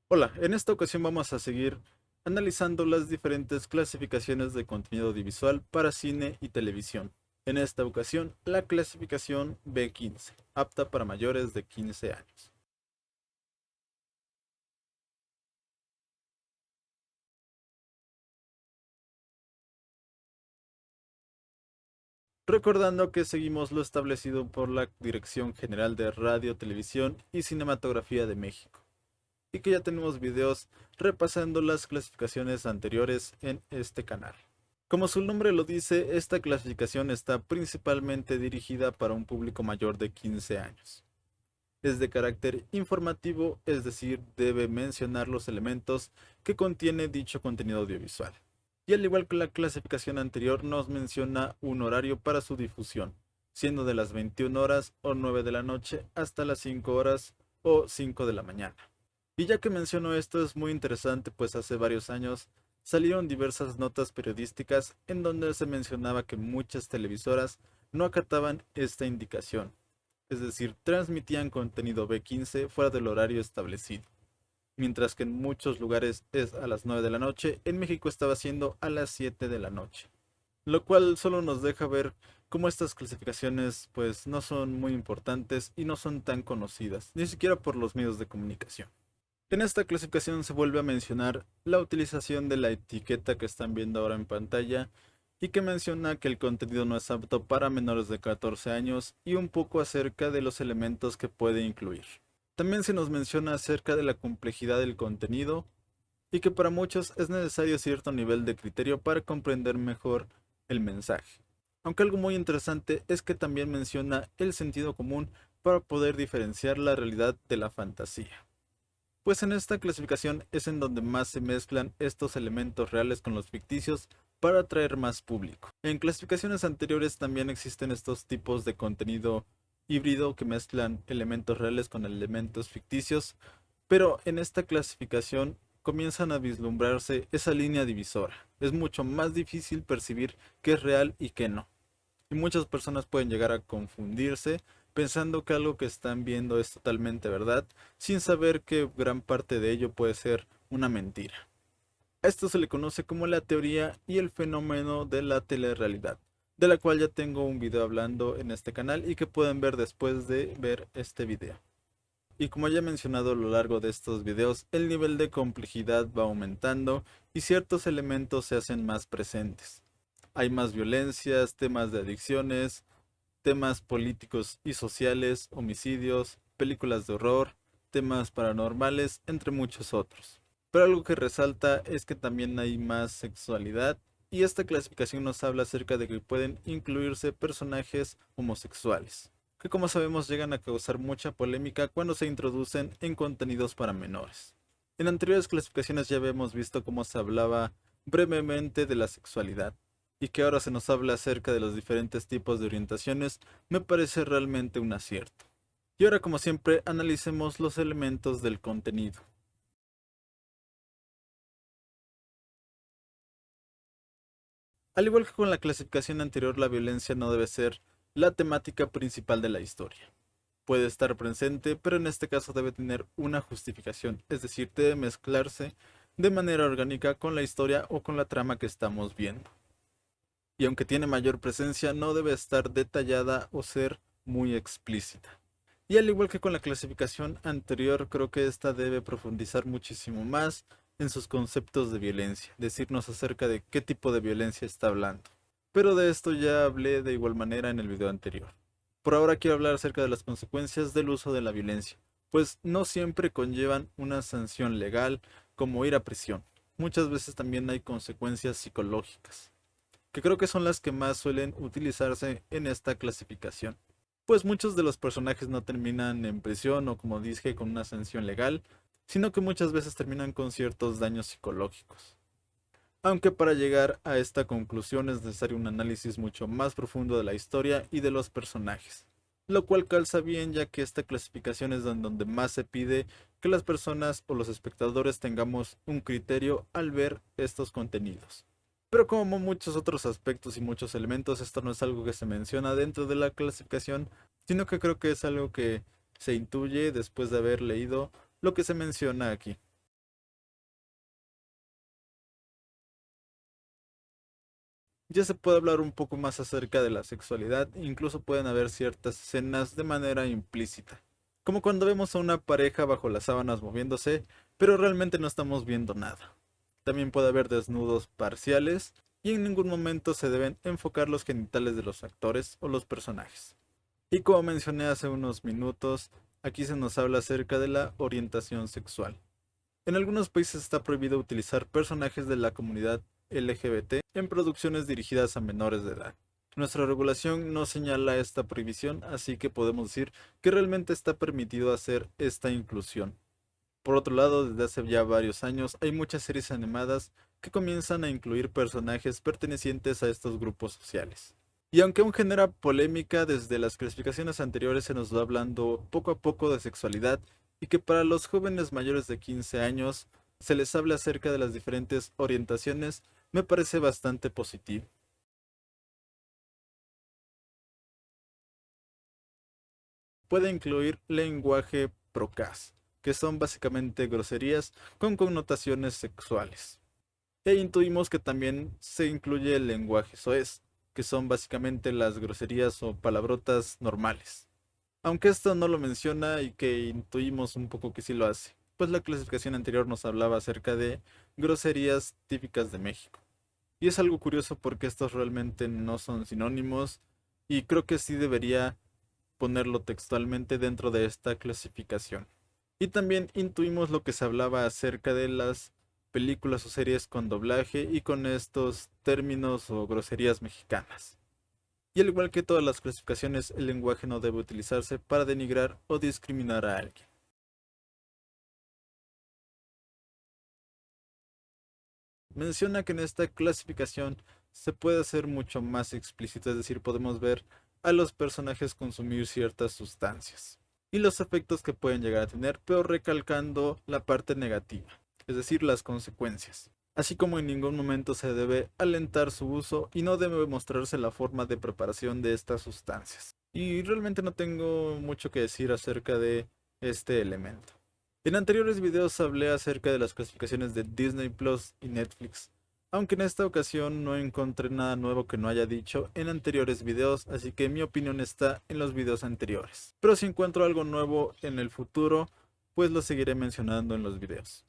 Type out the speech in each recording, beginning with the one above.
Hola, en esta ocasión vamos a seguir analizando las diferentes clasificaciones de contenido audiovisual para cine y televisión. En esta ocasión, la clasificación B15, apta para mayores de 15 años. Recordando que seguimos lo establecido por la Dirección General de Radio, Televisión y Cinematografía de México, y que ya tenemos videos repasando las clasificaciones anteriores en este canal. Como su nombre lo dice, esta clasificación está principalmente dirigida para un público mayor de 15 años. Es de carácter informativo, es decir, debe mencionar los elementos que contiene dicho contenido audiovisual. Y al igual que la clasificación anterior, nos menciona un horario para su difusión, siendo de las 21 horas o 9 de la noche hasta las 5 horas o 5 de la mañana. Y ya que menciono esto es muy interesante, pues hace varios años salieron diversas notas periodísticas en donde se mencionaba que muchas televisoras no acataban esta indicación, es decir, transmitían contenido B15 fuera del horario establecido, mientras que en muchos lugares es a las 9 de la noche, en México estaba siendo a las 7 de la noche, lo cual solo nos deja ver cómo estas clasificaciones pues no son muy importantes y no son tan conocidas, ni siquiera por los medios de comunicación. En esta clasificación se vuelve a mencionar la utilización de la etiqueta que están viendo ahora en pantalla y que menciona que el contenido no es apto para menores de 14 años y un poco acerca de los elementos que puede incluir. También se nos menciona acerca de la complejidad del contenido y que para muchos es necesario cierto nivel de criterio para comprender mejor el mensaje. Aunque algo muy interesante es que también menciona el sentido común para poder diferenciar la realidad de la fantasía. Pues en esta clasificación es en donde más se mezclan estos elementos reales con los ficticios para atraer más público. En clasificaciones anteriores también existen estos tipos de contenido híbrido que mezclan elementos reales con elementos ficticios, pero en esta clasificación comienzan a vislumbrarse esa línea divisora. Es mucho más difícil percibir qué es real y qué no. Y muchas personas pueden llegar a confundirse pensando que algo que están viendo es totalmente verdad, sin saber que gran parte de ello puede ser una mentira. A esto se le conoce como la teoría y el fenómeno de la telerrealidad, de la cual ya tengo un video hablando en este canal y que pueden ver después de ver este video. Y como ya he mencionado a lo largo de estos videos, el nivel de complejidad va aumentando y ciertos elementos se hacen más presentes. Hay más violencias, temas de adicciones, temas políticos y sociales, homicidios, películas de horror, temas paranormales, entre muchos otros. Pero algo que resalta es que también hay más sexualidad y esta clasificación nos habla acerca de que pueden incluirse personajes homosexuales, que como sabemos llegan a causar mucha polémica cuando se introducen en contenidos para menores. En anteriores clasificaciones ya habíamos visto cómo se hablaba brevemente de la sexualidad, y que ahora se nos habla acerca de los diferentes tipos de orientaciones, me parece realmente un acierto. Y ahora, como siempre, analicemos los elementos del contenido. Al igual que con la clasificación anterior, la violencia no debe ser la temática principal de la historia. Puede estar presente, pero en este caso debe tener una justificación, es decir, debe mezclarse de manera orgánica con la historia o con la trama que estamos viendo. Y aunque tiene mayor presencia, no debe estar detallada o ser muy explícita. Y al igual que con la clasificación anterior, creo que esta debe profundizar muchísimo más en sus conceptos de violencia, decirnos acerca de qué tipo de violencia está hablando. Pero de esto ya hablé de igual manera en el video anterior. Por ahora quiero hablar acerca de las consecuencias del uso de la violencia, pues no siempre conllevan una sanción legal como ir a prisión. Muchas veces también hay consecuencias psicológicas, que creo que son las que más suelen utilizarse en esta clasificación. Pues muchos de los personajes no terminan en prisión o como dije con una sanción legal, sino que muchas veces terminan con ciertos daños psicológicos. Aunque para llegar a esta conclusión es necesario un análisis mucho más profundo de la historia y de los personajes, lo cual calza bien ya que esta clasificación es donde más se pide que las personas o los espectadores tengamos un criterio al ver estos contenidos. Pero como muchos otros aspectos y muchos elementos, esto no es algo que se menciona dentro de la clasificación, sino que creo que es algo que se intuye después de haber leído lo que se menciona aquí. Ya se puede hablar un poco más acerca de la sexualidad, incluso pueden haber ciertas escenas de manera implícita, como cuando vemos a una pareja bajo las sábanas moviéndose, pero realmente no estamos viendo nada. También puede haber desnudos parciales y en ningún momento se deben enfocar los genitales de los actores o los personajes. Y como mencioné hace unos minutos, aquí se nos habla acerca de la orientación sexual. En algunos países está prohibido utilizar personajes de la comunidad LGBT en producciones dirigidas a menores de edad. Nuestra regulación no señala esta prohibición, así que podemos decir que realmente está permitido hacer esta inclusión. Por otro lado, desde hace ya varios años hay muchas series animadas que comienzan a incluir personajes pertenecientes a estos grupos sociales. Y aunque aún genera polémica, desde las clasificaciones anteriores se nos va hablando poco a poco de sexualidad y que para los jóvenes mayores de 15 años se les habla acerca de las diferentes orientaciones, me parece bastante positivo. Puede incluir lenguaje procaz, que son básicamente groserías con connotaciones sexuales. E intuimos que también se incluye el lenguaje soez, que son básicamente las groserías o palabrotas normales. Aunque esto no lo menciona y que intuimos un poco que sí lo hace, pues la clasificación anterior nos hablaba acerca de groserías típicas de México. Y es algo curioso porque estos realmente no son sinónimos y creo que sí debería ponerlo textualmente dentro de esta clasificación. Y también intuimos lo que se hablaba acerca de las películas o series con doblaje y con estos términos o groserías mexicanas. Y al igual que todas las clasificaciones, el lenguaje no debe utilizarse para denigrar o discriminar a alguien. Menciona que en esta clasificación se puede hacer mucho más explícito, es decir, podemos ver a los personajes consumir ciertas sustancias y los efectos que pueden llegar a tener, pero recalcando la parte negativa, es decir, las consecuencias. Así como en ningún momento se debe alentar su uso y no debe mostrarse la forma de preparación de estas sustancias. Y realmente no tengo mucho que decir acerca de este elemento. En anteriores videos hablé acerca de las clasificaciones de Disney Plus y Netflix, aunque en esta ocasión no encontré nada nuevo que no haya dicho en anteriores videos, así que mi opinión está en los videos anteriores. Pero si encuentro algo nuevo en el futuro, pues lo seguiré mencionando en los videos.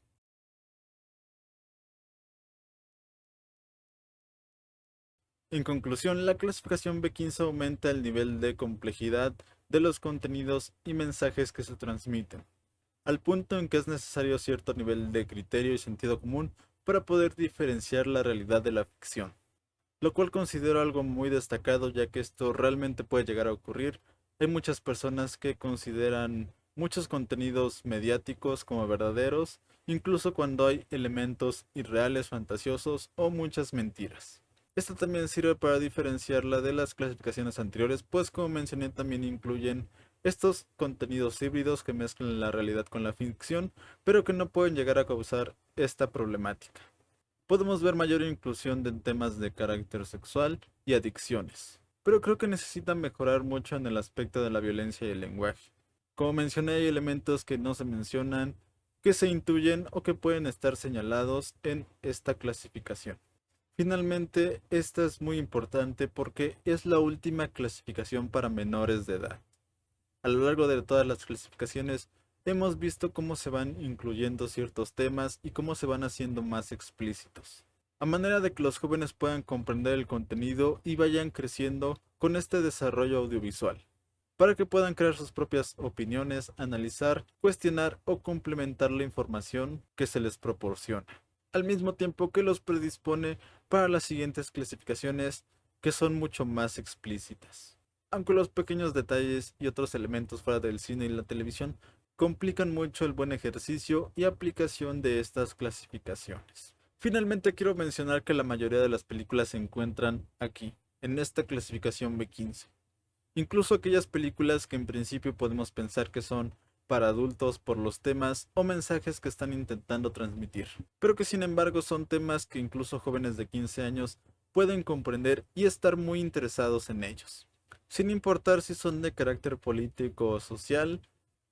En conclusión, la clasificación B15 aumenta el nivel de complejidad de los contenidos y mensajes que se transmiten, al punto en que es necesario cierto nivel de criterio y sentido común para poder diferenciar la realidad de la ficción, lo cual considero algo muy destacado ya que esto realmente puede llegar a ocurrir. Hay muchas personas que consideran muchos contenidos mediáticos como verdaderos, incluso cuando hay elementos irreales, fantasiosos o muchas mentiras. Esto también sirve para diferenciarla de las clasificaciones anteriores, pues como mencioné también incluyen estos contenidos híbridos que mezclan la realidad con la ficción, pero que no pueden llegar a causar esta problemática. Podemos ver mayor inclusión de temas de carácter sexual y adicciones, pero creo que necesitan mejorar mucho en el aspecto de la violencia y el lenguaje. Como mencioné, hay elementos que no se mencionan, que se intuyen o que pueden estar señalados en esta clasificación. Finalmente, esta es muy importante porque es la última clasificación para menores de edad. A lo largo de todas las clasificaciones hemos visto cómo se van incluyendo ciertos temas y cómo se van haciendo más explícitos, a manera de que los jóvenes puedan comprender el contenido y vayan creciendo con este desarrollo audiovisual, para que puedan crear sus propias opiniones, analizar, cuestionar o complementar la información que se les proporciona, al mismo tiempo que los predispone para las siguientes clasificaciones que son mucho más explícitas. Aunque los pequeños detalles y otros elementos fuera del cine y la televisión complican mucho el buen ejercicio y aplicación de estas clasificaciones. Finalmente quiero mencionar que la mayoría de las películas se encuentran aquí, en esta clasificación B15. Incluso aquellas películas que en principio podemos pensar que son para adultos por los temas o mensajes que están intentando transmitir, pero que sin embargo son temas que incluso jóvenes de 15 años pueden comprender y estar muy interesados en ellos, sin importar si son de carácter político o social.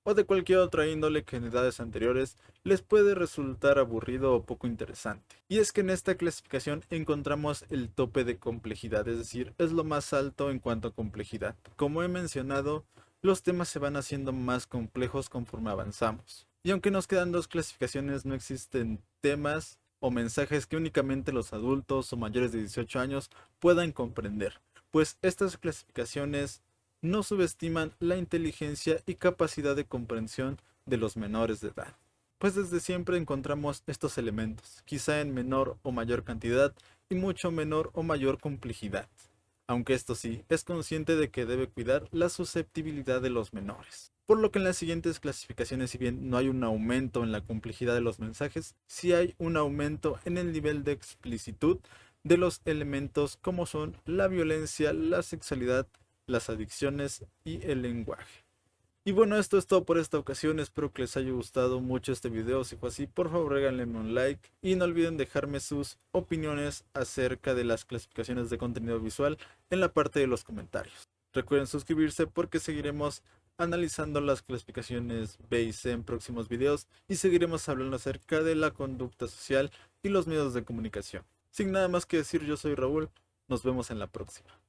o de cualquier otra índole que en edades anteriores les puede resultar aburrido o poco interesante. Y es que en esta clasificación encontramos el tope de complejidad, es decir, es lo más alto en cuanto a complejidad. Como he mencionado, los temas se van haciendo más complejos conforme avanzamos. Y aunque nos quedan dos clasificaciones, no existen temas o mensajes que únicamente los adultos o mayores de 18 años puedan comprender, pues estas clasificaciones no subestiman la inteligencia y capacidad de comprensión de los menores de edad. Pues desde siempre encontramos estos elementos, quizá en menor o mayor cantidad y mucho menor o mayor complejidad. Aunque esto sí, es consciente de que debe cuidar la susceptibilidad de los menores. Por lo que en las siguientes clasificaciones, si bien no hay un aumento en la complejidad de los mensajes, sí hay un aumento en el nivel de explicitud de los elementos como son la violencia, la sexualidad, las adicciones y el lenguaje. Y bueno, esto es todo por esta ocasión, espero que les haya gustado mucho este video. Si fue así, por favor regálenme un like y no olviden dejarme sus opiniones acerca de las clasificaciones de contenido visual en la parte de los comentarios. Recuerden suscribirse porque seguiremos analizando las clasificaciones B y C en próximos videos y seguiremos hablando acerca de la conducta social y los medios de comunicación. Sin nada más que decir, yo soy Raúl, nos vemos en la próxima.